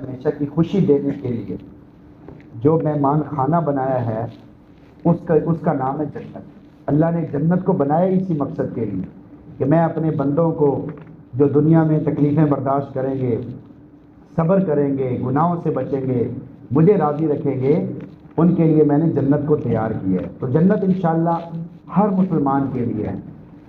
ہمیشہ کی خوشی دینے کے لیے جو مہمان خانہ بنایا ہے اس کا نام ہے جنت۔ اللہ نے جنت کو بنایا اسی مقصد کے لیے کہ میں اپنے بندوں کو جو دنیا میں تکلیفیں برداشت کریں گے، صبر کریں گے، گناہوں سے بچیں گے، مجھے راضی رکھیں گے، ان کے لیے میں نے جنت کو تیار کیا ہے۔ تو جنت انشاءاللہ ہر مسلمان کے لیے ہے۔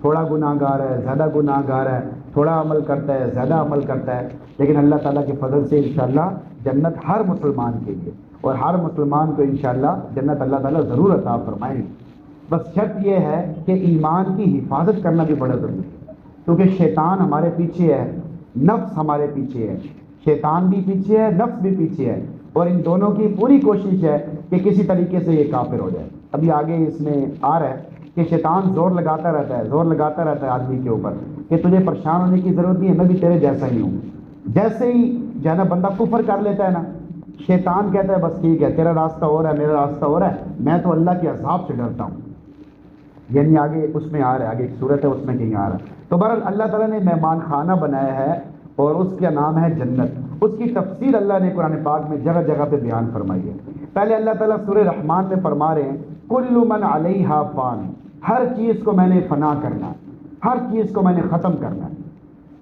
تھوڑا گناہ گار ہے، زیادہ گناہ گار ہے، تھوڑا عمل کرتا ہے، زیادہ عمل کرتا ہے، لیکن اللہ تعالیٰ کے فضل سے انشاءاللہ جنت ہر مسلمان کے لیے، اور ہر مسلمان کو انشاءاللہ جنت اللہ تعالیٰ ضرور عطا فرمائیں گے۔ بس شرط یہ ہے کہ ایمان کی حفاظت کرنا بھی بڑا ضروری ہے، کیونکہ شیطان ہمارے پیچھے ہے، نفس ہمارے پیچھے ہے، شیطان بھی پیچھے ہے، نفس بھی پیچھے ہے، اور ان دونوں کی پوری کوشش ہے کہ کسی طریقے سے یہ کافر ہو جائے۔ ابھی آگے اس میں آ رہا ہے کہ شیطان زور لگاتا رہتا ہے آدمی کے اوپر کہ تجھے پریشان ہونے کی ضرورت نہیں ہے، میں بھی تیرے جیسا ہی ہوں۔ جیسے ہی جو ہے نا بندہ کفر کر لیتا ہے نا، شیطان کہتا ہے بس ٹھیک ہے، تیرا راستہ ہو رہا ہے، میرا راستہ ہو رہا ہے، میں تو اللہ کے عذاب سے ڈرتا ہوں۔ یعنی آگے اس میں آ رہا ہے، آگے ایک صورت ہے اس میں کہیں آ رہا ہے۔ تو بہرحال اللہ تعالیٰ نے مہمان خانہ بنایا ہے اور اس کا نام ہے جنت۔ اس کی تفصیل اللہ نے قرآن پاک میں جگہ جگہ پہ بیان فرمائی ہے۔ پہلے اللہ تعالیٰ سورہ رحمان میں فرما رہے ہیں کل من علیہا فان، ہر چیز کو میں نے فنا کرنا ہے، ہر چیز کو میں نے ختم کرنا ہے،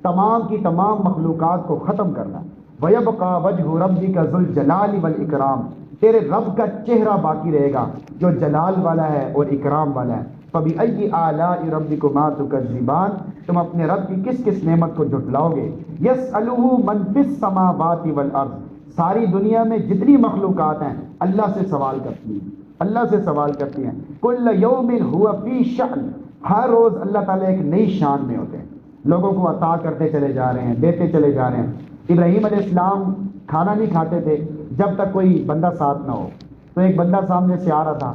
تمام کی تمام مخلوقات کو ختم کرنا ہے۔ وَيَبْقَى وَجْهُ رَبِّكَ ذُو الْجَلَالِ وَالْإِكْرَامِ، تیرے رب کا چہرہ باقی رہے گا جو جلال والا ہے اور اکرام والا ہے۔ فَبِأَيِّ آلَاءِ رَبِّكُمَا تُكَذِّبَانِ، تم اپنے رب کی کس کس نعمت کو جھٹلاؤ گے۔ يَسْأَلُهُ مَن فِي السَّمَاوَاتِ وَالْأَرْضِ، ساری دنیا میں جتنی مخلوقات ہیں اللہ سے سوال کرتی ہیں، اللہ سے سوال کرتی ہیں۔ كُلَّ يَوْمٍ هُوَ فِي شَأْنٍ، ہر روز اللہ تعالیٰ ایک نئی شان میں ہوتے ہیں، لوگوں کو عطا کرتے چلے جا رہے ہیں، دیتے چلے جا رہے ہیں۔ ابراہیم علیہ السلام کھانا نہیں کھاتے تھے جب تک کوئی بندہ ساتھ نہ ہو، تو ایک بندہ سامنے سے آ رہا تھا،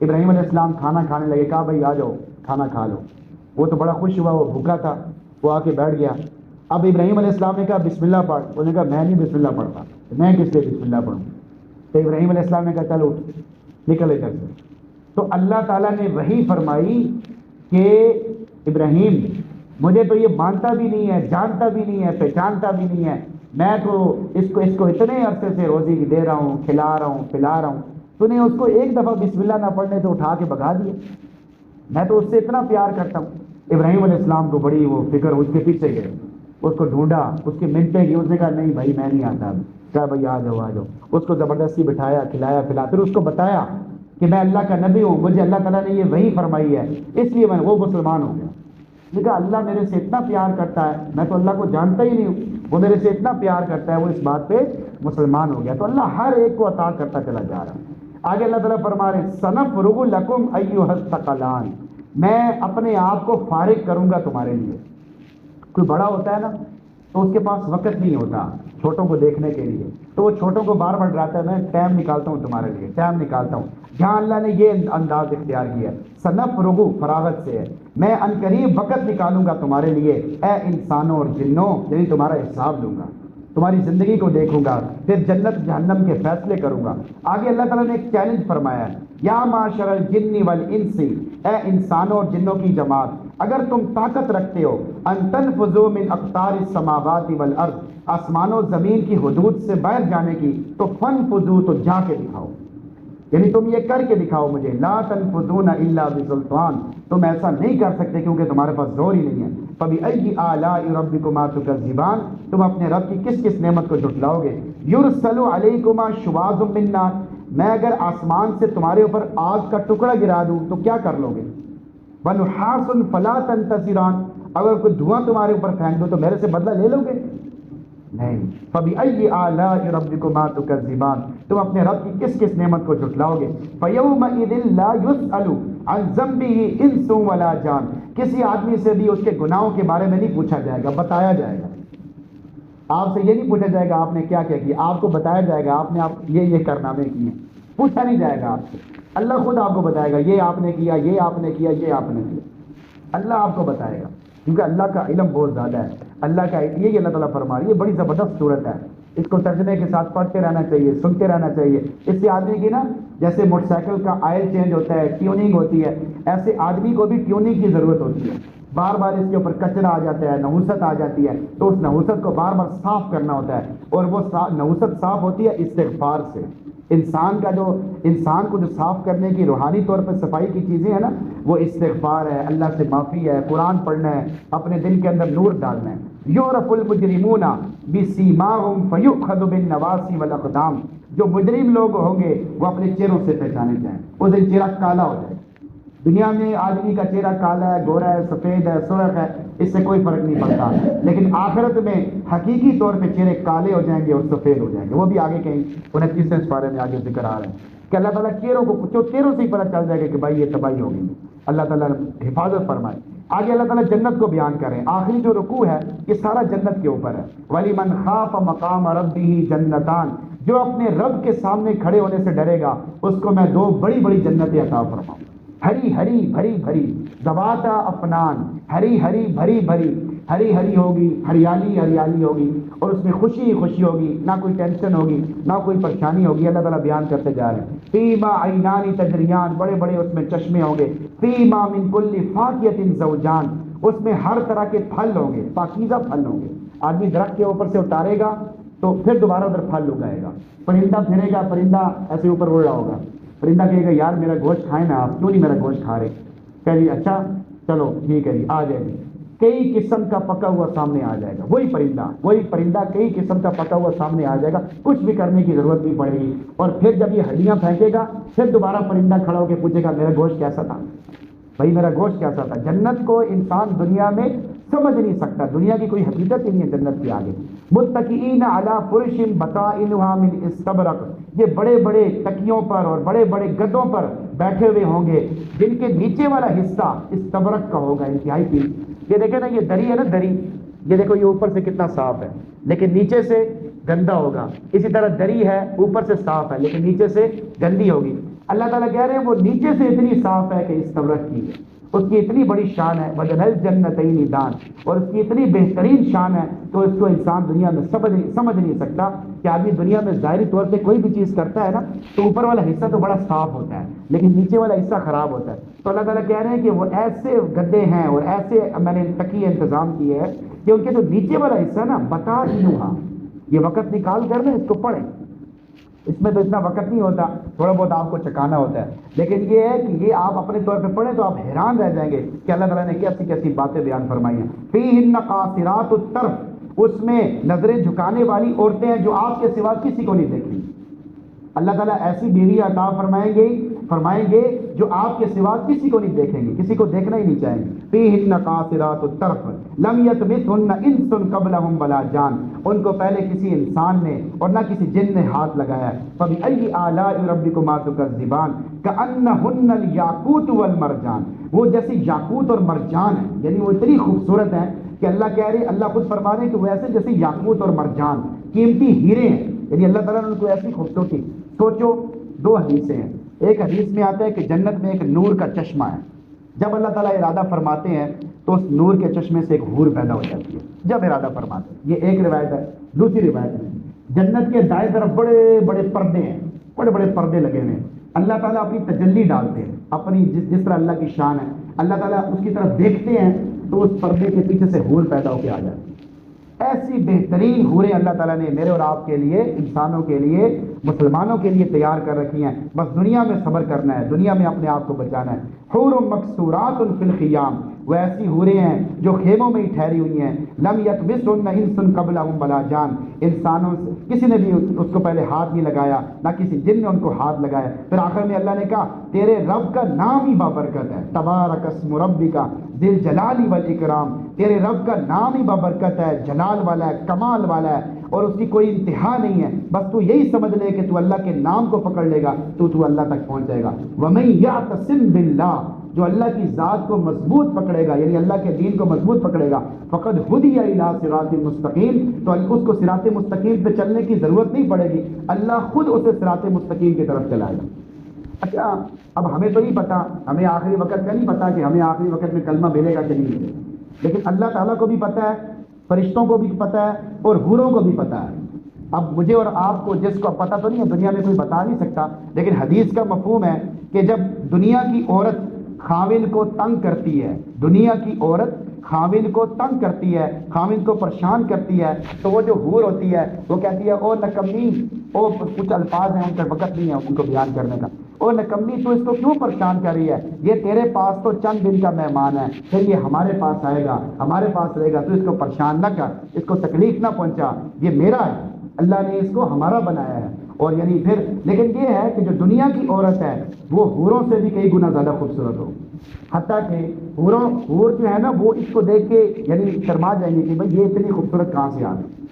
ابراہیم علیہ السلام کھانا کھانے لگے، کہا بھائی آ جاؤ کھانا کھا لو۔ وہ تو بڑا خوش ہوا، وہ بھوکا تھا، وہ آ کے بیٹھ گیا۔ اب ابراہیم علیہ السلام نے کہا بسم اللہ پڑھ، انہوں نے کہا میں نہیں بسم اللہ پڑھتا، میں کس لیے بسم اللہ پڑھوں۔ تو ابراہیم علیہ السلام نے کہا چلو اٹھ نکل ادھر سے۔ تو اللہ تعالیٰ نے وحی فرمائی کہ ابراہیم مجھے تو یہ مانتا بھی نہیں ہے، جانتا بھی نہیں ہے، پہچانتا بھی نہیں ہے، میں تو اس کو اتنے عرصے سے روزی دے رہا ہوں، کھلا رہا ہوں، پلا رہا ہوں، تو نے اس کو ایک دفعہ بسم اللہ نہ پڑھنے تو اٹھا کے بھگا دیا، میں تو اس سے اتنا پیار کرتا ہوں۔ ابراہیم علیہ السلام کو بڑی وہ فکر، اس کے پیچھے گئے، اس کو ڈھونڈا، اس کی منتیں کی، اس نے کہا نہیں بھائی میں نہیں آتا، کہا بھائی آ جاؤ آ جاؤ، اس کو زبردستی بٹھایا، کھلایا پھلایا، پھر اس کو بتایا کہ میں اللہ کا نبی ہوں، مجھے اللہ تعالیٰ نے یہ وحی فرمائی ہے، اس لیے وہ مسلمان ہو گیا۔ کہا اللہ میرے سے اتنا پیار کرتا ہے، میں تو اللہ کو جانتا ہی نہیں ہوں، وہ میرے سے اتنا پیار کرتا ہے، وہ اس بات پہ مسلمان ہو گیا۔ تو اللہ ہر ایک کو عطا کرتا چلا جا رہا ہے۔ آگے اللہ تعالیٰ فرما رہے ہیں سَنَفْرُغُ لَكُمْ أَيُّهَ الثَّقَلَانِ، میں اپنے آپ کو فارغ کروں گا تمہارے لیے۔ کوئی بڑا ہوتا ہے نا تو اس کے پاس وقت نہیں ہوتا چھوٹوں کو دیکھنے کے لیے، تو وہ چھوٹوں کو بار بار ڈراتا ہے میں ٹائم نکالتا ہوں تمہارے لیے، ٹائم نکالتا ہوں۔ جہاں اللہ نے یہ انداز اختیار کیا، سنفرغ فراغت سے ہے، میں عنقریب وقت نکالوں گا تمہارے لیے، اے انسانوں اور جنوں، یعنی تمہارا حساب لوں گا، تمہاری زندگی کو دیکھوں گا، پھر جنت جہنم کے فیصلے کروں گا۔ آگے اللہ تعالیٰ نے ایک چیلنج فرمایا ہے، یا معاشر الجن والانس، اے انسانوں اور جنوں کی جماعت، اگر تم طاقت رکھتے ہو ان تنفذوا من اقطار السماوات والارض، آسمان و زمین کی حدود سے باہر جانے کی، تو فنفذوا، تو جا کے دکھاؤ، یعنی تم یہ کر کے دکھاؤ مجھے۔ لا تنفذون الا بسلطان، تم ایسا نہیں کر سکتے کیونکہ تمہارے پاس زور ہی نہیں ہے۔ فبأي آلاء ربكما تكذبان، تم اپنے رب کی کس کس نعمت کو جھٹلاؤ گے۔ يرسل عليكما شواظ من نار، میں اگر آسمان سے تمہارے اوپر آگ کا ٹکڑا گرا دوں تو کیا کر لو گے۔ ونحاس فلا تنتصران، اگر کوئی دھواں تمہارے اوپر پھینک دو تو میرے سے بدلہ لے لو گے، نہیں۔ فبأي آلاء ربكما تكذبان، تم اپنے رب کی کس کس نعمت کو جھٹلاؤ گے۔ فيومئذ لا يسأل عن ذنبه انس ولا جان، کسی آدمی سے بھی اس کے گناہوں کے بارے میں نہیں پوچھا جائے گا، بتایا جائے گا۔ آپ سے یہ نہیں پوچھا جائے گا آپ نے کیا کیا کیا، آپ کو بتایا جائے گا آپ نے یہ کارنامے کیے ہیں، پوچھا نہیں جائے گا آپ سے، اللہ خود آپ کو بتائے گا یہ آپ نے کیا، یہ آپ نے کیا، یہ آپ نے کیا، اللہ آپ کو بتائے گا، کیونکہ اللہ کا علم بہت زیادہ ہے۔ اللہ کا یہ اللہ تعالیٰ فرما رہی ہے، بڑی زبردست صورت ہے، اس کو ترجمے کے ساتھ پڑھتے رہنا چاہیے، سنتے رہنا چاہیے۔ اس سے آدمی کی نا جیسے موٹر سائیکل کا آئل چینج ہوتا ہے، ٹیوننگ ہوتی ہے، ایسے آدمی کو بھی ٹیوننگ کی ضرورت ہوتی ہے۔ بار بار اس کے اوپر کچرا آ جاتا ہے، نحوست آ جاتی ہے، تو اس نحوست کو بار بار صاف کرنا ہوتا ہے، اور وہ نحوست صاف ہوتی ہے استغفار سے۔ انسان کو جو صاف کرنے کی روحانی طور پر صفائی کی چیزیں ہیں نا، وہ استغفار ہے، اللہ سے معافی ہے، قرآن پڑھنا ہے، اپنے دل کے اندر نور ڈالنا ہے۔ یعرف المجرمون بسیماہم فیؤخذ بالنواصی والاقدام، جو مجرم لوگ ہوں گے وہ اپنے چہروں سے پہچانے جائیں، اس دن چہرہ کالا ہو جائے۔ دنیا میں آدمی کا چہرہ کالا ہے، گورا ہے، سفید ہے، سرخ ہے، اس سے کوئی فرق نہیں پڑتا، لیکن آخرت میں حقیقی طور پہ چہرے کالے ہو جائیں گے اور سفید ہو جائیں گے۔ وہ بھی آگے کہیں 29 پارے میں آگے ذکر آ رہے ہیں کہ اللہ تعالیٰ چہروں کو پوچھو، چہروں سے ہی پتہ چل جائے گا کہ بھائی یہ تباہی ہوگی۔ اللہ تعالیٰ حفاظت فرمائے۔ آگے اللہ تعالیٰ جنت کو بیان کریں، آخری جو رکوع ہے یہ سارا جنت کے اوپر ہے۔ وَلِمَنْ خَافَ مَقَامَ رَبِّهِ جَنَّتَانِ، جو اپنے رب کے سامنے کھڑے ہونے سے ڈرے گا اس کو میں 2 بڑی بڑی جنتیں عطا فرماؤں، ہری ہری بھری بھری، ذواتا افنان، ہری ہری بھری بھری، ہری ہری ہوگی، ہریالی ہریالی ہوگی، اور اس میں خوشی خوشی ہوگی، نہ کوئی ٹینشن ہوگی، نہ کوئی پریشانی ہوگی۔ اللہ تعالیٰ بیان کرتے جا رہے ہیں فیما عینان تجریان، بڑے بڑے اس میں چشمے ہوں گے، فیما من کل فاکہۃ زوجان، اس میں ہر طرح کے پھل ہوں گے، پاکیزہ پھل ہوں گے۔ آدمی درخت کے اوپر سے اتارے گا تو پھر دوبارہ ادھر پھل اگائے گا، پرندہ پھرے گا، پرندہ ایسے اوپر اڑ رہا ہوگا، پرندہ کہے گا یار میرا گوشت کھائیں نا، آپ کیوں نہیں میرا گوشت کھا رہے؟ کہ جی اچھا چلو ٹھیک ہے جی، آ جائے گی، کئی قسم کا پکا ہوا سامنے آ جائے گا، وہی پرندہ کئی قسم کا پکا ہوا سامنے آ جائے گا، کچھ بھی کرنے کی ضرورت نہیں پڑے گی۔ اور پھر جب یہ ہڈیاں پھینکے گا پھر دوبارہ پرندہ کھڑا ہو کے پوچھے گا میرا گوشت کیسا تھا، بھائی میرا گوشت کیسا تھا۔ جنت کو انسان دنیا میں سمجھ نہیں سکتا، دنیا کی کوئی حقیقت ہی نہیں ہے جنت کے آگے۔ متکئین علی فرش بطائنها من استبرق، یہ بڑے بڑے تکیوں پر اور بڑے بڑے گدوں پر بیٹھے ہوئے ہوں گے جن کے نیچے والا حصہ استبرق کا ہوگا، انتہائی قیمتی۔ یہ دیکھیں نا، یہ دری ہے نا، دری، یہ دیکھو یہ اوپر سے کتنا صاف ہے لیکن نیچے سے گندا ہوگا، اسی طرح دری ہے اوپر سے صاف ہے لیکن نیچے سے گندی ہوگی۔ اللہ تعالیٰ کہہ رہے ہیں وہ نیچے سے اتنی صاف ہے کہ استبرق کی ہے، اس کی اتنی بڑی شان ہے، وَجَنَى الْجَنَّتَيْنِ دان، اور اس کی اتنی بہترین شان ہے تو اس کو انسان دنیا میں سمجھ نہیں سکتا کہ آدمی دنیا میں ظاہری طور پہ کوئی بھی چیز کرتا ہے نا تو اوپر والا حصہ تو بڑا صاف ہوتا ہے لیکن نیچے والا حصہ خراب ہوتا ہے۔ تو اللہ تعالیٰ کہہ رہے ہیں کہ وہ ایسے گدے ہیں اور ایسے میں نے تکیے انتظام کیے ہیں کہ ان کے جو نیچے والا حصہ نا بطائنها، یہ وقت نکال کر نا اس کو پڑھیں، اس میں تو اتنا وقت نہیں ہوتا، تھوڑا بہت آپ کو چکانا ہوتا ہے، لیکن یہ ہے کہ یہ آپ اپنے طور پہ پڑھیں تو آپ حیران رہ جائیں گے کہ اللہ تعالیٰ نے کیسی کیسی باتیں بیان فرمائی ہیں۔ فیہن قاصرات الطرف، اس میں نظریں جھکانے والی عورتیں ہیں جو آپ کے سوا کسی کو نہیں دیکھیں۔ اللہ تعالیٰ ایسی بیوی عطا فرمائیں گے جو آپ کے سوا کسی کو نہیں دیکھیں گے، کسی کو دیکھنا ہی نہیں چاہیں گے۔ فیہن قاصرات الطرف لم یطمثہن انس قبلہم ولا جان، ان کو پہلے کسی انسان نے اور نہ کسی جن نے ہاتھ لگایا ہے۔ فبأی آلاء ربکما تکذبان کأنہن الیاقوت والمرجان، وہ جیسے یاقوت اور مرجان ہیں، یعنی وہ اتنی خوبصورت ہیں کہ اللہ کہہ رہے، اللہ خود فرما رہے ہیں کہ وہ ایسے جیسے یاقوت اور مرجان، قیمتی ہیرے ہیں، یعنی اللہ تعالیٰ نے ان کو ایسی خوبصورتی۔ سوچو 2 حدیثیں ہیں، ایک حدیث میں آتا ہے کہ جنت میں ایک نور کا چشمہ ہے، جب اللہ تعالیٰ ارادہ فرماتے ہیں تو اس نور کے چشمے سے ایک حور پیدا ہو جاتی ہے، جب ارادہ فرماتے ہیں۔ یہ ایک روایت ہے۔ دوسری روایت میں جنت کے دائیں طرف بڑے بڑے پردے ہیں، بڑے بڑے پردے لگے ہوئے ہیں، اللہ تعالیٰ اپنی تجلی ڈالتے ہیں، اپنی جس طرح اللہ کی شان ہے، اللہ تعالیٰ اس کی طرف دیکھتے ہیں تو اس پردے کے پیچھے سے حور پیدا ہو کے آ جاتی ہے۔ ایسی بہترین حوریں اللہ تعالیٰ نے میرے اور آپ کے لیے، انسانوں کے لیے، مسلمانوں کے لیے تیار کر رکھی ہیں، بس دنیا میں صبر کرنا ہے، دنیا میں اپنے آپ کو بچانا ہے۔ حور مقصورات فی الخیام، وہ ایسی حوریں ہیں جو خیموں میں ہی ٹھہری ہوئی ہیں۔ لم یطمثہن انس قبلہم ولا جان، انسانوں سے کسی نے بھی اس کو پہلے ہاتھ نہیں لگایا، نہ کسی جن نے ان کو ہاتھ لگایا۔ پھر آخر میں اللہ نے کہا تیرے رب کا نام ہی بابرکت ہے، تبارک اسم ربک ذی الجلال والاکرام، تیرے رب کا نام ہی بابرکت ہے، جلال والا ہے، کمال والا ہے، اور اس کی کوئی انتہا نہیں ہے۔ بس تو یہی سمجھ لے کہ تو اللہ کے نام کو پکڑ لے گا تو اللہ تک پہنچ جائے گا۔ وَمَن يَعْتَصِم بِاللَّهِ، جو اللہ کی ذات کو مضبوط پکڑے گا، یعنی اللہ کے دین کو مضبوط پکڑے گا، فقد ہدی الی صراط مستقیم، تو اس کو صراط مستقیم پہ چلنے کی ضرورت نہیں پڑے گی، اللہ خود اسے صراط مستقیم کی طرف چلائے گا۔ اچھا اب ہمیں تو نہیں پتا، ہمیں آخری وقت کا نہیں پتا کہ ہمیں آخری وقت میں کلمہ ملے گا کہ نہیں ملے گا، لیکن اللہ تعالیٰ کو بھی پتا ہے، فرشتوں کو بھی پتا ہے اور حوروں کو بھی پتا ہے۔ اب مجھے اور آپ کو جس کو پتا تو نہیں ہے، دنیا میں کوئی بتا نہیں سکتا، لیکن حدیث کا مفہوم ہے کہ جب دنیا کی عورت خاوند کو تنگ کرتی ہے، دنیا کی عورت خاوند کو تنگ کرتی ہے، خاوند کو پریشان کرتی ہے، تو وہ جو حور ہوتی ہے وہ کہتی ہے او نکمی، او کچھ الفاظ ہیں ان کا وقت نہیں ہے ان کو بیان کرنے کا، او نکمی تو اس کو کیوں پریشان کر رہی ہے، یہ تیرے پاس تو چند دن کا مہمان ہے، پھر یہ ہمارے پاس آئے گا، ہمارے پاس رہے گا، تو اس کو پریشان نہ کر، اس کو تکلیف نہ پہنچا، یہ میرا ہے، اللہ نے اس کو ہمارا بنایا ہے۔ اور یعنی پھر لیکن یہ ہے کہ جو دنیا کی عورت ہے وہ حوروں سے بھی کئی گنا زیادہ خوبصورت ہو، حتیٰ کہ حور جو ہے نا وہ اس کو دیکھ کے یعنی شرما جائیں گے کہ بھائی یہ اتنی خوبصورت کہاں سے آ گئی،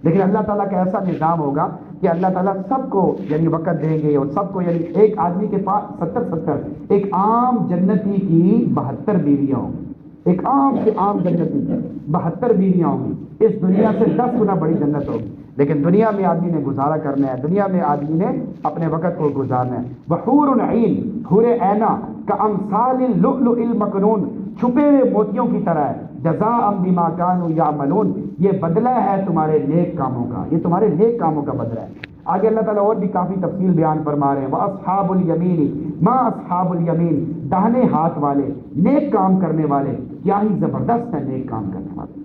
لیکن اللہ تعالیٰ کا ایسا نظام ہوگا کہ اللہ تعالیٰ سب کو یعنی وقت دیں گے، اور سب کو یعنی ایک آدمی کے پاس 70 ایک عام جنتی کی 72 بیویاں ہوں گی، ایک عام سے عام جنتی کی 72 بیویاں ہوں گی، اس دنیا سے 10 گنا بڑی جنت ہوگی، لیکن دنیا میں آدمی نے گزارا کرنا ہے، دنیا میں آدمی نے اپنے وقت کو گزارنا ہے۔ وحور عین، حور عینہ کامثال اللؤلؤ المکنون، چھپے ہوئے موتیوں کی طرح ہے، جزاء بما كانوا يعملون، یہ بدلہ ہے تمہارے نیک کاموں کا، یہ تمہارے نیک کاموں کا بدلہ ہے۔ آگے اللہ تعالیٰ اور بھی کافی تفصیل بیان فرما رہے ہیں، وَأَصْحَابُ الْيَمِينِ مَا أَصْحَابُ الْيَمِينِ، داہنے ہاتھ والے نیک کام کرنے والے کیا ہی زبردست ہے نیک کام کرنے والے،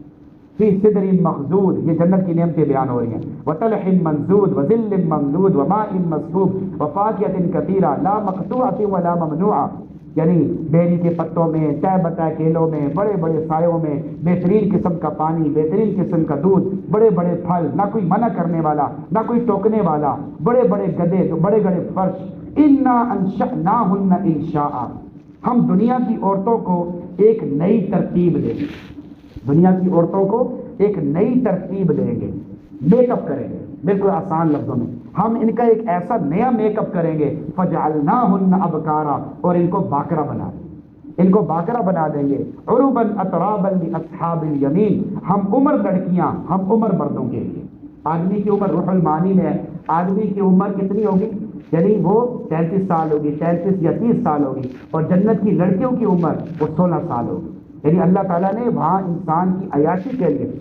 فی صدر مخضود، یہ جنت کی نعمتیں بیان ہو رہی ہیں، وطلح منضود وظل ممدود وماء مسکوب وفاکہۃ کثیرہ لا مقطوعۃ ولا ممنوعہ، یعنی بیری کے پتوں میں، تہ بتہ کیلوں میں، بڑے بڑے سایوں میں، بہترین قسم کا پانی، بہترین قسم کا دودھ، بڑے بڑے پھل، نہ کوئی منع کرنے والا نہ کوئی ٹوکنے والا، بڑے بڑے گدے، بڑے بڑے فرش، انا انشأناہن انشاء، ہم دنیا کی عورتوں کو ایک نئی ترتیب دیں گے، دنیا کی عورتوں کو ایک نئی ترتیب دیں گے، میک اپ کریں گے، بالکل آسان لفظوں میں ہم ان کا ایک ایسا نیا میک اپ کریں گے، فجعلناہن ابکارا، اور ان کو باکرا بنا دیں گے، ان کو باکرا بنا دیں گے، عربا اترابا لاصحاب الیمین، ہم عمر لڑکیاں، ہم عمر مردوں کے لیے، آدمی کی عمر روح المعانی میں ہے، آدمی کی عمر کتنی ہوگی، یعنی وہ 33 سال ہوگی، 33 یا 30 سال ہوگی، اور جنت کی لڑکیوں کی عمر وہ 16 سال ہوگی، یعنی اللہ تعالیٰ نے وہاں انسان کی عیاشی کے لیے،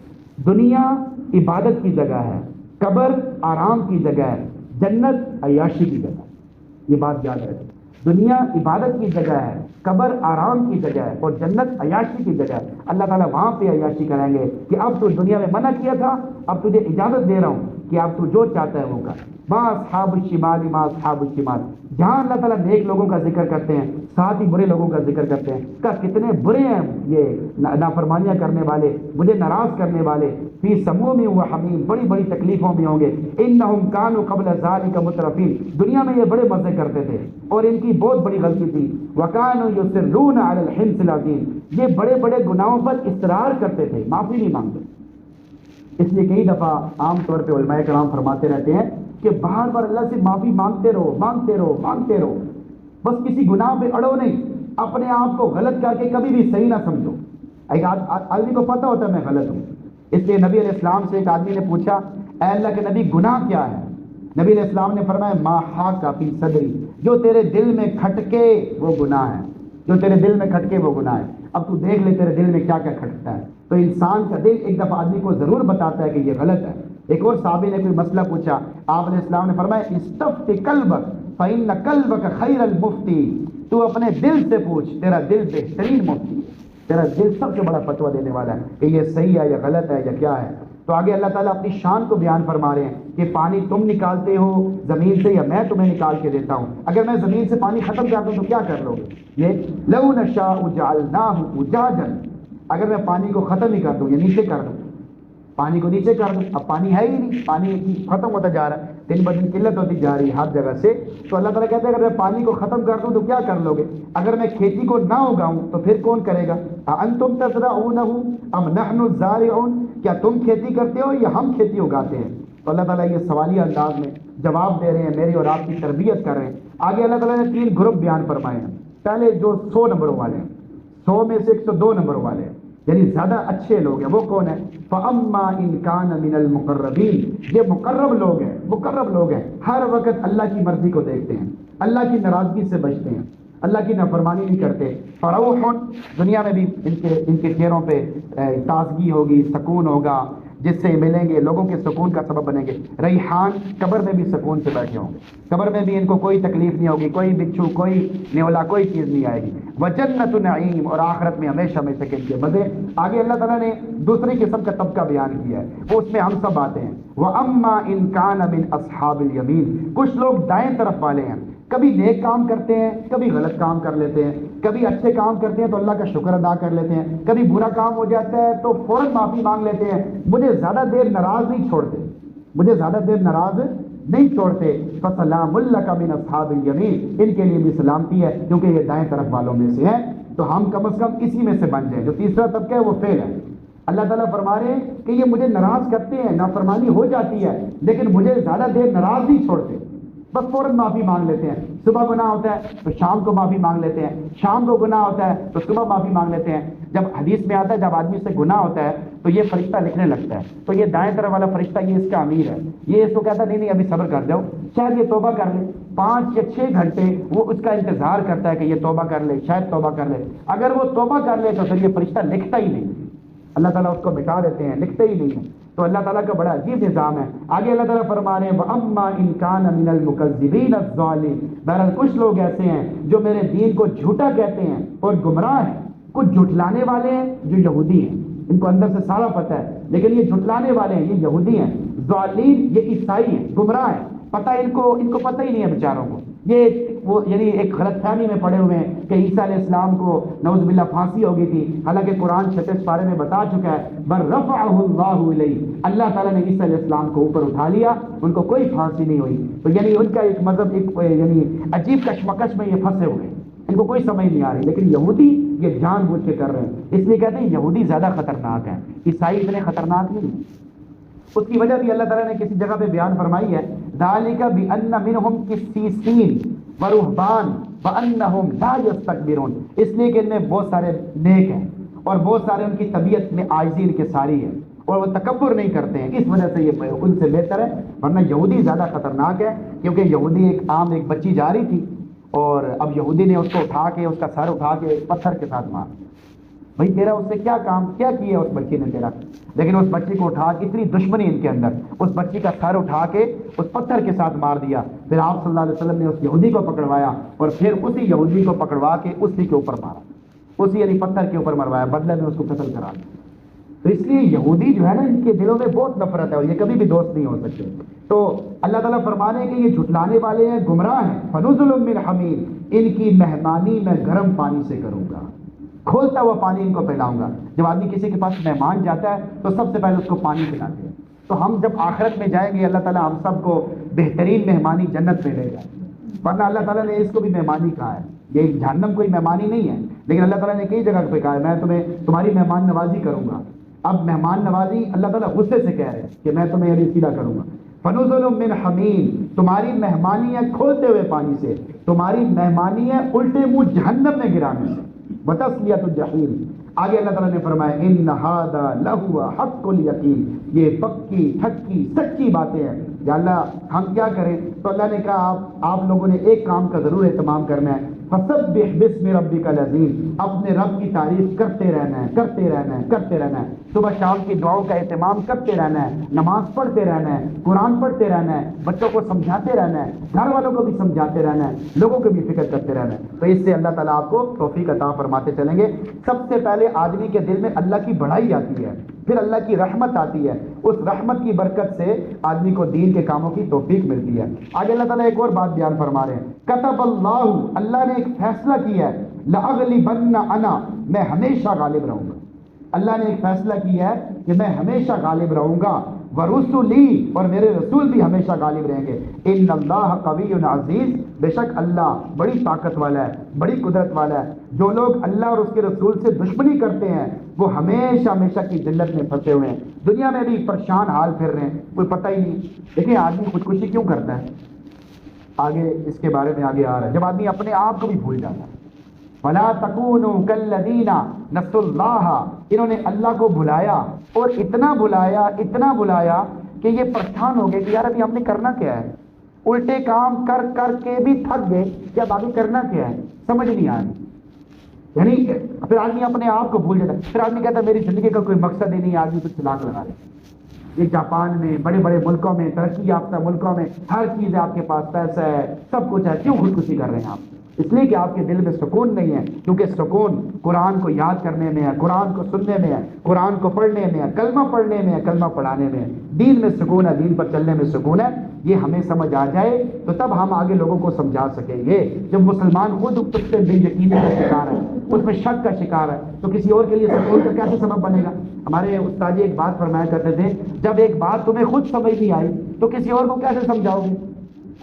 دنیا عبادت کی جگہ ہے، قبر آرام کی جگہ ہے، جنت عیاشی کی جگہ ہے، یہ بات یاد رکھیں، دنیا عبادت کی جگہ ہے، قبر آرام کی جگہ ہے، اور جنت عیاشی کی جگہ ہے۔ اللہ تعالیٰ وہاں پہ عیاشی کریں گے کہ اب تو دنیا میں منع کیا تھا، اب تجھے اجازت دے رہا ہوں کہ اب تو جو چاہتا ہے وہ کر۔ ما اصحاب الشمال ما اصحاب الشمال، جہاں اللہ تعالیٰ نیک لوگوں کا ذکر کرتے ہیں ساتھ ہی برے لوگوں کا ذکر کرتے ہیں، کہ کتنے برے ہیں یہ نافرمانیاں کرنے والے، مجھے ناراض کرنے والے، فی سموم و حمیم، بڑی بڑی تکلیفوں میں ہوں گے، انہم کانوا قبل ذالک مترفین، دنیا میں یہ بڑے مزے کرتے تھے اور ان کی بہت بڑی غلطی تھی، وکانوا یصرون علی الحنث العظیم، یہ بڑے بڑے گناہوں پر اصرار کرتے تھے، معافی نہیں مانگتے۔ اس لیے کئی دفعہ عام طور پہ علماء کرام فرماتے رہتے ہیں کہ بار بار اللہ سے معافی مانگتے رہو، مانگتے رہو، مانگتے رہو، بس کسی گناہ پہ اڑو نہیں، اپنے آپ کو غلط کر کے کبھی بھی صحیح نہ سمجھو۔ ایک آدمی کو پتہ ہوتا ہے میں غلط ہوں، اس لیے نبی علیہ السلام سے ایک آدمی نے پوچھا اے اللہ کے نبی گناہ کیا ہے؟ نبی علیہ السلام نے فرمایا ما حاک فی صدری، جو تیرے دل میں کھٹکے وہ گناہ ہے، جو تیرے دل میں کھٹکے وہ گناہ ہے۔ اب تو دیکھ لے تیرے دل میں کیا کیا کھٹکتا ہے، تو انسان کا دل ایک دفعہ آدمی کو ضرور بتاتا ہے کہ یہ غلط ہے۔ ایک اور صحابی نے کوئی مسئلہ پوچھا، آپ علیہ السلام نے فرمایا استفت قلبک فإن قلبک خیر المفتی، تو اپنے دل سے پوچھ، تیرا دل بہترین مفتی ہے، تیرا دل سب سے بڑا فتویٰ دینے والا ہے کہ یہ صحیح ہے یا غلط ہے یا کیا ہے۔ تو آگے اللہ تعالیٰ اپنی شان کو بیان فرما رہے ہیں کہ پانی تم نکالتے ہو زمین سے یا میں تمہیں نکال کے دیتا ہوں، اگر میں زمین سے پانی ختم کر دوں تو کیا کر لو گے؟ یہ لو نشاء جعلناہ اجاجا، اگر میں پانی کو ختم ہی کر دوں یا نیچے کر دوں، پانی کو نیچے کر دوں، اب پانی ہے ہی نہیں، پانی ختم ہوتا جا رہا ہے، دن بدن قلت ہوتی جا رہی ہے ہر جگہ سے، تو اللہ تعالیٰ کہتے ہیں اگر میں پانی کو ختم کر دوں تو کیا کر لو گے؟ اگر میں کھیتی کو نہ اگاؤں تو پھر کون کرے گا؟ انتم تزرعونہ ام نحن الزارعون، کیا تم کھیتی کرتے ہو یا ہم کھیتی اگاتے ہیں؟ تو اللہ تعالیٰ یہ سوالیہ انداز میں جواب دے رہے ہیں، میری اور آپ کی تربیت کر رہے ہیں۔ آگے اللہ تعالیٰ نے 3 گروپ بیان فرمائے ہیں، پہلے جو 100 نمبروں والے ہیں، 100 میں سے 102 نمبر والے ہیں، یعنی زیادہ اچھے لوگ ہیں، وہ کون ہیں؟ فَأَمَّا إِن كَانَ مِنَ الْمُقَرَّبِينَ، یہ مقرب لوگ ہیں، مقرب لوگ ہیں، ہر وقت اللہ کی مرضی کو دیکھتے ہیں، اللہ کی ناراضگی سے بچتے ہیں، اللہ کی نافرمانی نہیں کرتے۔ فَرَوْحٌ، دنیا میں بھی ان کے چہروں پہ تازگی ہوگی، سکون ہوگا، جس سے ملیں گے، لوگوں کے سکون کا سبب بنیں گے۔ ریحان قبر میں بھی سکون سے بیٹھے ہوں گے، قبر میں بھی ان کو کوئی تکلیف نہیں ہوگی، کوئی بچھو، کوئی نیولا، کوئی چیز نہیں آئے گی۔ وجنت نعیم، اور آخرت میں ہمیشہ ہمیشہ کے لیے مزے۔ آگے اللہ تعالیٰ نے دوسری قسم کا طبقہ بیان کیا ہے، وہ اس میں ہم سب آتے ہیں۔ وَأَمَّا إِن كَانَ مِنْ أَصْحَابِ الْيَمِينِ، کچھ لوگ دائیں طرف والے ہیں، کبھی نیک کام کرتے ہیں، کبھی غلط کام کر لیتے ہیں، کبھی اچھے کام کرتے ہیں تو اللہ کا شکر ادا کر لیتے ہیں، کبھی برا کام ہو جاتا ہے تو فوراً معافی مانگ لیتے ہیں، مجھے زیادہ دیر ناراض نہیں چھوڑتے، مجھے زیادہ دیر ناراض نہیں چھوڑتے۔ فَسَلَامٌ لَّكَ مِنْ أَصْحَابِ الْيَمِينِ، ان کے لیے بھی سلامتی ہے کیونکہ یہ دائیں طرف والوں میں سے ہیں، تو ہم کم از کم اسی میں سے بن جائیں۔ جو تیسرا طبقہ ہے وہ فیل ہے۔ اللہ تعالیٰ فرما رہے ہیں کہ یہ مجھے ناراض کرتے ہیں، نافرمانی ہو جاتی ہے، لیکن مجھے زیادہ دیر ناراض نہیں چھوڑتے، بس فوراً معافی مانگ لیتے ہیں۔ صبح گناہ ہوتا ہے تو شام کو معافی مانگ لیتے ہیں، شام کو گناہ ہوتا ہے تو صبح معافی مانگ لیتے ہیں۔ جب حدیث میں آتا ہے جب آدمی سے گناہ ہوتا ہے تو یہ فرشتہ لکھنے لگتا ہے، تو یہ دائیں طرف والا فرشتہ یہ اس کا امیر ہے، یہ اس کو کہتا ہے نہیں نہیں ابھی صبر کر جاؤ، شاید یہ توبہ کر لے۔ 5 یا 6 گھنٹے وہ اس کا انتظار کرتا ہے کہ یہ توبہ کر لے، شاید توبہ کر لے۔ اگر وہ توبہ کر لے تو پھر یہ فرشتہ لکھتا ہی نہیں، اللہ تعالیٰ اس کو مٹا دیتے ہیں، لکھتے ہی نہیں ہیں۔ تو اللہ تعالیٰ کا بڑا عجیب نظام ہے۔ آگے اللہ تعالیٰ فرما رہے ہیں وَأَمَّا إِن كَانَ مِنَ الْمُكَذِّبِينَ الضَّالِينَ، بہرحال کچھ لوگ ایسے ہیں جو میرے دین کو جھوٹا کہتے ہیں اور گمراہ ہیں، کچھ جھٹلانے والے ہیں جو یہودی ہیں، ان کو اندر سے سارا پتہ ہے لیکن یہ جھٹلانے والے ہیں، یہ یہودی ہیں۔ ضالین یہ عیسائی ہیں، گمراہ ہیں، پتہ ان کو پتہ ہی نہیں ہے بیچاروں کو، یہ وہ یعنی ایک غلط فہمی میں پڑے ہوئے ہیں کہ عیسیٰ علیہ السلام کو نعوذ باللہ پھانسی ہو گئی تھی، حالانکہ قرآن 36 پارے میں بتا چکا ہے بل رفعہ اللہ الیہ، اللہ تعالیٰ نے عیسیٰ علیہ السلام کو اوپر اٹھا لیا، ان کو کوئی پھانسی نہیں ہوئی۔ تو یعنی ان کا ایک مذہب ایک یعنی عجیب کشمکش میں یہ پھنسے ہوئے ہیں، ان کو کوئی سمجھ نہیں آ رہی، لیکن یہودی یہ جان بوجھ کے کر رہے ہیں، اس لیے کہتے ہیں یہودی زیادہ خطرناک ہیں، عیسائی اتنے خطرناک نہیں ہیں۔ اس کی وجہ بھی اللہ تعالیٰ نے کسی جگہ پہ بیان فرمائی ہے ذالک بأن منہم قسیسین ورہبان وانہم لا یستکبرون، اس لیے کہ ان میں بہت سارے نیک ہیں اور بہت سارے ان کی طبیعت میں عاجزی ان کے ساری ہے اور وہ تکبر نہیں کرتے ہیں، اس وجہ سے یہ ان سے بہتر ہے۔ ورنہ یہودی زیادہ خطرناک ہے، کیونکہ یہودی ایک بچی جا رہی تھی اور اب یہودی نے اس کو اٹھا کے اس کا سر اٹھا کے پتھر کے ساتھ مارا۔ بھائی تیرا اس سے کیا کام کیا کیا اس بچی نے تیرا، لیکن اس بچی کو اٹھا کے اتنی دشمنی ان کے اندر، اس بچی کا سر اٹھا کے اس پتھر کے ساتھ مار دیا۔ پھر آپ صلی اللہ علیہ وسلم نے اس یہودی کو پکڑوایا اور پھر اسی یہودی کو پکڑوا کے اسی کے اوپر مارا، اسی یعنی پتھر کے اوپر مروایا، بدلے میں اس کو قتل کرا دیا۔ تو اس لیے یہودی جو ہے نا ان کے دلوں میں بہت نفرت ہے اور یہ کبھی بھی دوست نہیں ہو سکتے۔ تو اللہ تعالیٰ فرمانے ہیں کہ یہ جھٹلانے والے ہیں، گمراہ ہیں۔ فنزل من حمیم، ان کی مہمانی میں گرم پانی سے کروں گا، کھولتا ہوا پانی ان کو پلاؤں گا۔ جب آدمی کسی کے پاس مہمان جاتا ہے تو سب سے پہلے اس کو پانی پلاتے ہیں، تو ہم جب آخرت میں جائیں گے اللہ تعالیٰ ہم سب کو بہترین مہمانی جنت میں لے گا، ورنہ اللہ تعالیٰ نے اس کو بھی مہمانی کہا ہے، یہ جہنم کوئی مہمانی نہیں ہے، لیکن اللہ تعالیٰ نے کئی جگہ پہ کہا ہے میں تمہاری مہمان نوازی کروں گا۔ اب مہمان نوازی اللہ تعالیٰ غصے سے کہہ رہے ہیں کہ میں تمہیں یہ سیدھا کروں گا۔ فنزل من حمیم، تمہاری مہمانی ہے کھولتے ہوئے پانی سے، تمہاری مہمانی ہے الٹے منہ جہنم میں گرانے سے، وتصلیۃ الجحیم۔ آگے اللہ تعالیٰ نے فرمایا ان ھذا لہو حق الیقین، یہ پکی ٹھکی سچی باتیں ہیں۔ یا اللہ ہم کیا کریں؟ تو اللہ نے کہا آپ لوگوں نے ایک کام کا ضرور اہتمام کرنا ہے، فسبح باسم ربک العظیم، اپنے رب کی تعریف کرتے رہنا ہے، کرتے رہنا ہے، کرتے رہنا ہے، صبح شام کی دعاؤں کا اہتمام کرتے رہنا ہے، نماز پڑھتے رہنا ہے، قرآن پڑھتے رہنا ہے، بچوں کو سمجھاتے رہنا ہے، گھر والوں کو بھی سمجھاتے رہنا ہے، لوگوں کو بھی فکر کرتے رہنا ہے۔ تو اس سے اللہ تعالیٰ آپ کو توفیق عطا فرماتے چلیں گے۔ سب سے پہلے آدمی کے دل میں اللہ کی بڑائی آتی ہے، پھر اللہ کی رحمت آتی ہے، اس رحمت کی برکت سے آدمی کو دین کے کاموں کی توفیق ملتی ہے۔ آگے اللہ تعالیٰ ایک اور بات بیان فرما رہے ہیں، کتب اللہ، اللہ نے ایک فیصلہ کیا ہے، لأغلبن انا، میں ہمیشہ غالب رہوں گا۔ اللہ نے ایک فیصلہ کیا ہے کہ میں ہمیشہ غالب رہوں گا، ورسلی، اور میرے رسول بھی ہمیشہ غالب رہیں گے۔ ان اللہ قوی عزیز، بے شک اللہ بڑی طاقت والا ہے، بڑی قدرت والا ہے۔ جو لوگ اللہ اور اس کے رسول سے دشمنی کرتے ہیں وہ ہمیشہ ہمیشہ کی ذلت میں پھنسے ہوئے ہیں، دنیا میں بھی پریشان حال پھر رہے ہیں، کوئی پتہ ہی نہیں۔ دیکھیں آدمی خودکشی کیوں کرتا ہے، آگے اس کے بارے میں آگے آ رہا ہے، جب آدمی اپنے آپ کو بھی بھول جاتا ہے۔ وَلَا تَكُونُوا كَالَّذِينَ نَسُوا اللَّهَ، انہوں نے اللہ کو بھلایا اور اتنا بھلایا کہ یہ پریشان ہو گئے کہ یار ابھی ہم نے کرنا کیا ہے، الٹے کام کر کر کے بھی تھک گئے کہ اب آگے کرنا کیا ہے، سمجھ نہیں آ رہی۔ یعنی پھر آدمی اپنے آپ کو بھول جاتا ہے، پھر آدمی کہتا ہے میری زندگی کا کوئی مقصد ہی نہیں، آدمی کچھ چلاک لگا لے۔ یہ جاپان میں، بڑے بڑے ملکوں میں، ترقی یافتہ ملکوں میں ہر چیز ہے، آپ کے پاس پیسہ ہے، سب کچھ ہے، کیوں خودکشی کر رہے ہیں آپ؟ اس لیے کہ آپ کے دل میں سکون نہیں ہے، کیونکہ سکون قرآن کو یاد کرنے میں ہے، قرآن کو سننے میں ہے، قرآن کو پڑھنے میں ہے، کلمہ پڑھنے میں ہے، کلمہ پڑھانے میں ہے، دین میں سکون ہے، دین پر چلنے میں سکون ہے۔ یہ ہمیں سمجھ آ جائے تو تب ہم آگے لوگوں کو سمجھا سکیں گے۔ جب مسلمان خود اس سے بے یقینی کا شکار ہے، اس میں شک کا شکار ہے، تو کسی اور کے لیے سکون کا کیسے سبب بنے گا؟ ہمارے استاد جی ایک بات فرمایا کرتے تھے، جب ایک بات تمہیں خود سمجھ نہیں آئی تو کسی اور کو کیسے سمجھاؤ گے؟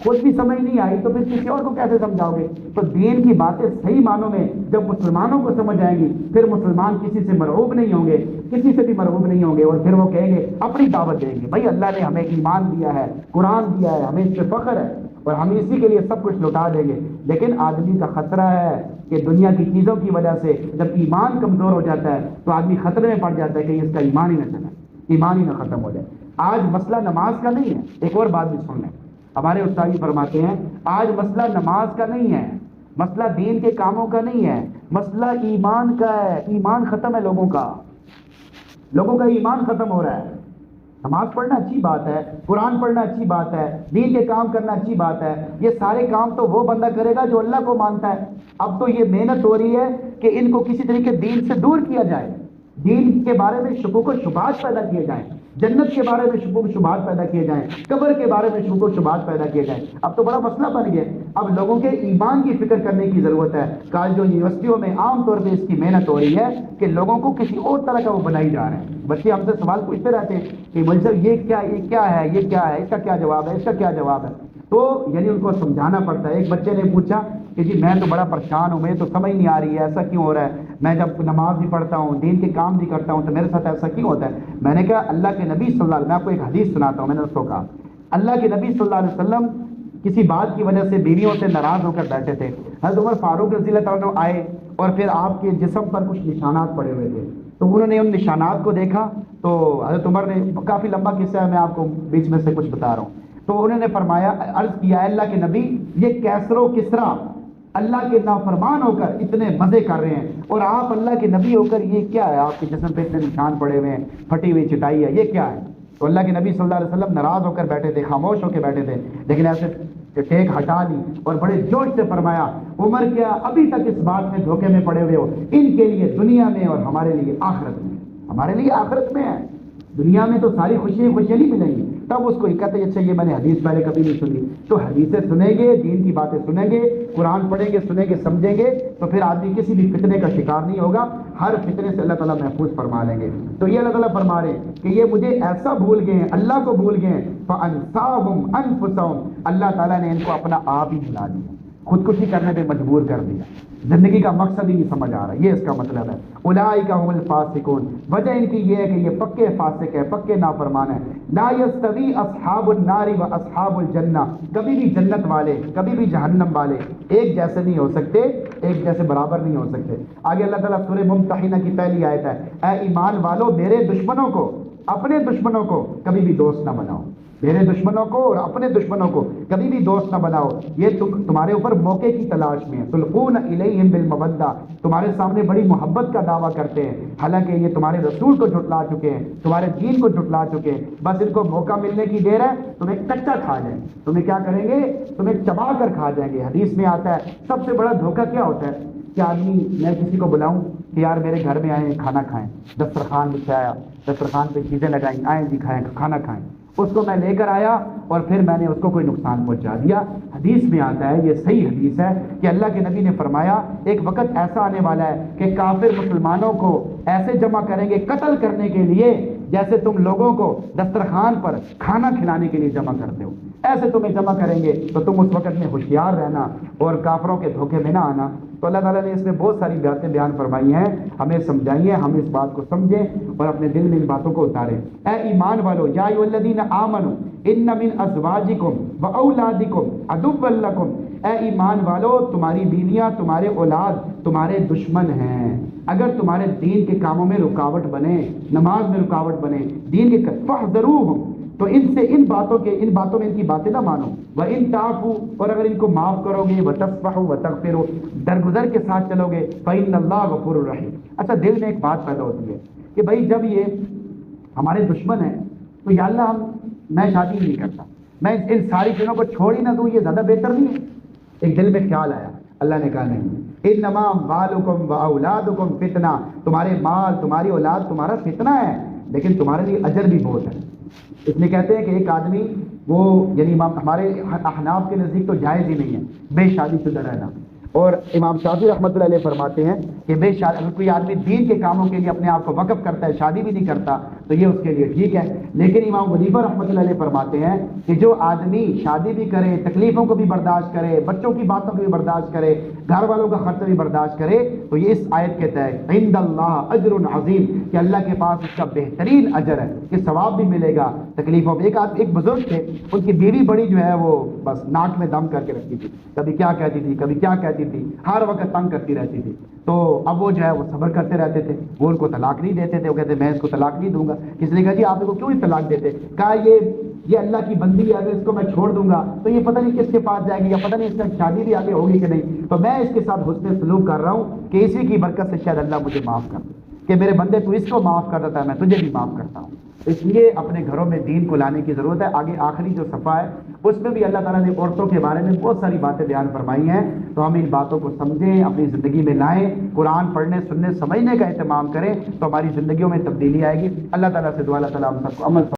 خود بھی سمجھ نہیں آئی تو پھر کسی اور کو کیسے سمجھاؤ گے؟ تو دین کی باتیں صحیح معنوں میں جب مسلمانوں کو سمجھ آئیں گی، پھر مسلمان کسی سے مرعوب نہیں ہوں گے، کسی سے بھی مرعوب نہیں ہوں گے، اور پھر وہ کہیں گے، اپنی دعوت دیں گے، بھائی اللہ نے ہمیں ایمان دیا ہے، قرآن دیا ہے، ہمیں اس پہ فخر ہے اور ہم اسی کے لیے سب کچھ لوٹا دیں گے۔ لیکن آدمی کا خطرہ ہے کہ دنیا کی چیزوں کی وجہ سے جب ایمان کمزور ہو جاتا ہے تو آدمی خطرے میں پڑ جاتا ہے کہ اس کا ایمان ہی نہ چلا، ایمان ہی نہ ختم ہو جائے۔ آج مسئلہ نماز کا نہیں ہے، ایک اور بات بھی سن لیں، ہمارے استاد جی فرماتے ہیں آج مسئلہ نماز کا نہیں ہے، مسئلہ دین کے کاموں کا نہیں ہے، مسئلہ ایمان کا ہے۔ ایمان ختم ہے لوگوں کا ایمان ختم ہو رہا ہے۔ نماز پڑھنا اچھی بات ہے، قرآن پڑھنا اچھی بات ہے، دین کے کام کرنا اچھی بات ہے، یہ سارے کام تو وہ بندہ کرے گا جو اللہ کو مانتا ہے۔ اب تو یہ محنت ہو رہی ہے کہ ان کو کسی طریقے دین سے دور کیا جائے، دین کے بارے میں شکوک و شبہات پیدا کیے جائیں، جنت کے بارے میں شکوک و شبہات پیدا کیے جائیں، قبر کے بارے میں شکوک و شبہات پیدا کیے جائیں۔ اب تو بڑا مسئلہ بن گیا، اب لوگوں کے ایمان کی فکر کرنے کی ضرورت ہے۔ کالجوں یونیورسٹیوں میں عام طور پہ اس کی محنت ہو رہی ہے کہ لوگوں کو کسی اور طرح کا وہ بنائی جا رہے ہیں۔ بچے ہم سے سوال پوچھتے رہتے ہیں کہ مولوی صاحب یہ کیا ہے، یہ کیا ہے، اس کا کیا جواب ہے، اس کا کیا جواب ہے؟ تو یعنی ان کو سمجھانا پڑتا ہے۔ ایک بچے نے پوچھا کہ جی میں تو بڑا پریشان ہوں، مجھے تو سمجھ نہیں آ رہی ہے ایسا کیوں ہو رہا ہے، میں جب نماز بھی پڑھتا ہوں، دین کے کام بھی کرتا ہوں، تو میرے ساتھ ایسا کیوں ہوتا ہے؟ میں نے کہا اللہ کے نبی صلی اللہ علیہ وسلم، میں آپ کو ایک حدیث سناتا ہوں، میں نے اس کو کہا اللہ کے نبی صلی اللہ علیہ وسلم کسی بات کی وجہ سے بیویوں سے ناراض ہو کر بیٹھے تھے۔ حضرت عمر فاروق رضی اللہ تعالیٰ عنہ آئے اور پھر آپ کے جسم پر کچھ نشانات پڑے ہوئے تھے، تو انہوں نے ان نشانات کو دیکھا تو حضرت عمر نے، کافی لمبا قصہ ہے، میں آپ کو بیچ میں سے کچھ بتا رہا ہوں، تو انہوں نے فرمایا، عرض کیا اللہ کے نبی یہ کیسر و کسرا اللہ کے نافرمان ہو کر اتنے مزے کر رہے ہیں اور آپ اللہ کے نبی ہو کر یہ کیا ہے، آپ کے جسم پہ اتنے نشان پڑے ہوئے ہیں، پھٹی ہوئی چٹائی ہے، یہ کیا ہے؟ تو اللہ کے نبی صلی اللہ علیہ وسلم ناراض ہو کر بیٹھے تھے، خاموش ہو کے بیٹھے تھے، لیکن ایسے ٹیک ہٹا لی اور بڑے جوش سے فرمایا، عمر کیا ابھی تک اس بات میں دھوکے میں پڑے ہوئے ہو؟ ان کے لیے دنیا میں اور ہمارے لیے آخرت میں، ہمارے لیے آخرت میں ہے، دنیا میں تو ساری خوشیاں نہیں ملیں گی۔ تب اس کو یہ کہتے ہیں اچھا یہ میں نے حدیث پہلے کبھی نہیں سنی، تو حدیثیں سنیں گے، دین کی باتیں سنیں گے، قرآن پڑھیں گے، سنیں گے، سمجھیں گے، تو پھر آدمی کسی بھی فتنے کا شکار نہیں ہوگا، ہر فتنے سے اللہ تعالیٰ محفوظ فرما لیں گے۔ تو یہ اللہ تعالیٰ فرما رہے ہیں کہ یہ مجھے ایسا بھول گئے ہیں، اللہ کو بھول گئے ہیں، فَأَنْسَاهُمْ أَنفُسَهُمْ، اللہ تعالیٰ نے ان کو اپنا آپ ہی بھلا دیا، خودکشی کرنے پہ مجبور کر دیا، زندگی کا مقصد ہی نہیں سمجھ آ رہا، یہ اس کا مطلب ہے۔ اولئک هم الفاسقون، وجہ ان کی یہ ہے کہ یہ پکے فاسق ہے، پکے نافرمان ہیں۔ لا یستوی اصحاب النار و اصحاب الجنہ، کبھی بھی جنت والے کبھی بھی جہنم والے ایک جیسے نہیں ہو سکتے، ایک جیسے برابر نہیں ہو سکتے۔ آگے اللہ تعالیٰ سورہ ممتحنہ کی پہلی آیت ہے، اے ایمان والو میرے دشمنوں کو، اپنے دشمنوں کو کبھی بھی دوست نہ بناؤ، میرے دشمنوں کو اور اپنے دشمنوں کو کبھی بھی دوست نہ بناؤ، یہ تمہارے اوپر موقع کی تلاش میں ہے۔ تلقون الیہم بالمودہ، تمہارے سامنے بڑی محبت کا دعویٰ کرتے ہیں، حالانکہ یہ تمہارے رسول کو جھٹلا چکے ہیں، تمہارے دین کو جھٹلا چکے ہیں، بس ان کو موقع ملنے کی دیر ہے، تمہیں کچا کھا جائیں، تمہیں کیا کریں گے؟ تمہیں چبا کر کھا جائیں گے۔ حدیث میں آتا ہے سب سے بڑا دھوکہ کیا ہوتا ہے کہ آدمی، میں کسی کو بلاؤں کہ یار میرے گھر میں آئیں کھانا کھائیں، دسترخوان بچھایا، دسترخوان پہ چیزیں لگائیں، آئیں جی کھائیں کھانا کھائیں، اس کو میں لے کر آیا اور پھر میں نے اس کو کوئی نقصان پہنچا دیا۔ حدیث میں آتا ہے، یہ صحیح حدیث ہے کہ اللہ کے نبی نے فرمایا ایک وقت ایسا آنے والا ہے کہ کافر مسلمانوں کو ایسے جمع کریں گے قتل کرنے کے لیے جیسے تم لوگوں کو دسترخوان پر کھانا کھلانے کے لیے جمع کرتے ہو، ایسے تمہیں جمع کریں گے، تو تم اس وقت میں ہوشیار رہنا اور کافروں کے دھوکے میں نہ آنا۔ تو اللہ تعالیٰ نے اس میں بہت ساری باتیں بیان فرمائی ہیں، ہمیں سمجھائی ہیں، ہم اس بات کو سمجھیں اور اپنے دل میں ان باتوں کو اتاریں۔ اے ایمان والو، یا ایھا الذین آمنوا ان من ازواجکم واولادکم عدوا لکم، اے ایمان والو تمہاری بیویاں، تمہارے اولاد تمہارے دشمن ہیں، اگر تمہارے دین کے کاموں میں رکاوٹ بنے، نماز میں رکاوٹ بنے، دین کے فاحذروہم، تو ان سے ان باتوں میں ان کی باتیں نہ مانو، وَإِن تَعْفُوا، اور اگر ان کو معاف کرو گے، وَتَصْفَحُوا وَتَغْفِرُوا، درگزر کے ساتھ چلو گے، فَإِنَّ اللَّهَ غَفُورٌ رَحِيمٌ۔ اچھا دل میں ایک بات پیدا ہوتی ہے کہ بھائی جب یہ ہمارے دشمن ہیں تو یا اللہ میں شادی نہیں کرتا، میں ان ساری چیزوں کو چھوڑ ہی نہ دوں، یہ زیادہ بہتر نہیں ہے؟ ایک دل میں خیال آیا، اللہ نے کہا نہیں، انما اموالکم و اولادکم فتنہ، تمہارے مال تمہاری اولاد تمہارا فتنہ ہے، لیکن تمہارے لیے اجر بھی بہت ہے۔ اس لیے کہتے ہیں کہ ایک آدمی وہ یعنی ہمارے احناف کے نزدیک تو جائز ہی نہیں ہے بے شادی شدہ رہنا، اور امام شافعی رحمۃ اللہ علیہ فرماتے ہیں کہ بے شادی اگر کوئی آدمی دین کے کاموں کے لیے اپنے آپ کو وقف کرتا ہے، شادی بھی نہیں کرتا، تو یہ اس کے لیے ٹھیک ہے۔ لیکن امام وظیفہ رحمۃ اللہ علیہ فرماتے ہیں کہ جو آدمی شادی بھی کرے، تکلیفوں کو بھی برداشت کرے، بچوں کی باتوں کو بھی برداشت کرے، گھر والوں کا خرچہ بھی برداشت کرے، تو یہ اس آیت کے تحت عند اللہ اجر عظیم، کہ اللہ کے پاس اس کا بہترین اجر ہے، کہ ثواب بھی ملے گا تکلیفوں پہ۔ ایک بزرگ تھے، ان کی بیوی بڑی جو ہے وہ بس ناک میں دم کر کے رکھتی تھی، کبھی کیا کہتی تھی کبھی کیا کہتی تھی، ہر وقت تنگ کرتی رہتی تھی۔ تو اب وہ جو ہے وہ صبر کرتے رہتے تھے، وہ ان کو طلاق نہیں دیتے تھے، وہ کہتے میں اس کو طلاق نہیں دوں گا۔ کسی نے کہا جی آپ کو کیوں نہیں طلاق دیتے؟ کہا یہ اللہ کی بندی ہے، اگر اس کو میں چھوڑ دوں گا تو یہ پتہ نہیں کس کے پاس جائے گی، یا پتہ نہیں اس کا شادی بھی آگے ہوگی کہ نہیں، تو میں اس کے ساتھ حسن سلوک کر رہا ہوں کہ اسی کی برکت سے شاید اللہ مجھے معاف کر دے، کہ میرے بندے تو اس کو معاف کر دیتا ہے، میں تجھے بھی معاف کرتا ہوں۔ اس لیے اپنے گھروں میں دین کو لانے کی ضرورت ہے۔ آگے آخری جو صفحہ ہے اس میں بھی اللہ تعالیٰ نے عورتوں کے بارے میں بہت ساری باتیں بیان فرمائی ہیں، تو ہم ان باتوں کو سمجھیں، اپنی زندگی میں لائیں، قرآن پڑھنے سننے سمجھنے کا اہتمام کریں، تو ہماری زندگیوں میں تبدیلی آئے گی۔ اللہ تعالیٰ سے دعا، اللہ تعالیٰ ہم سب کو عمل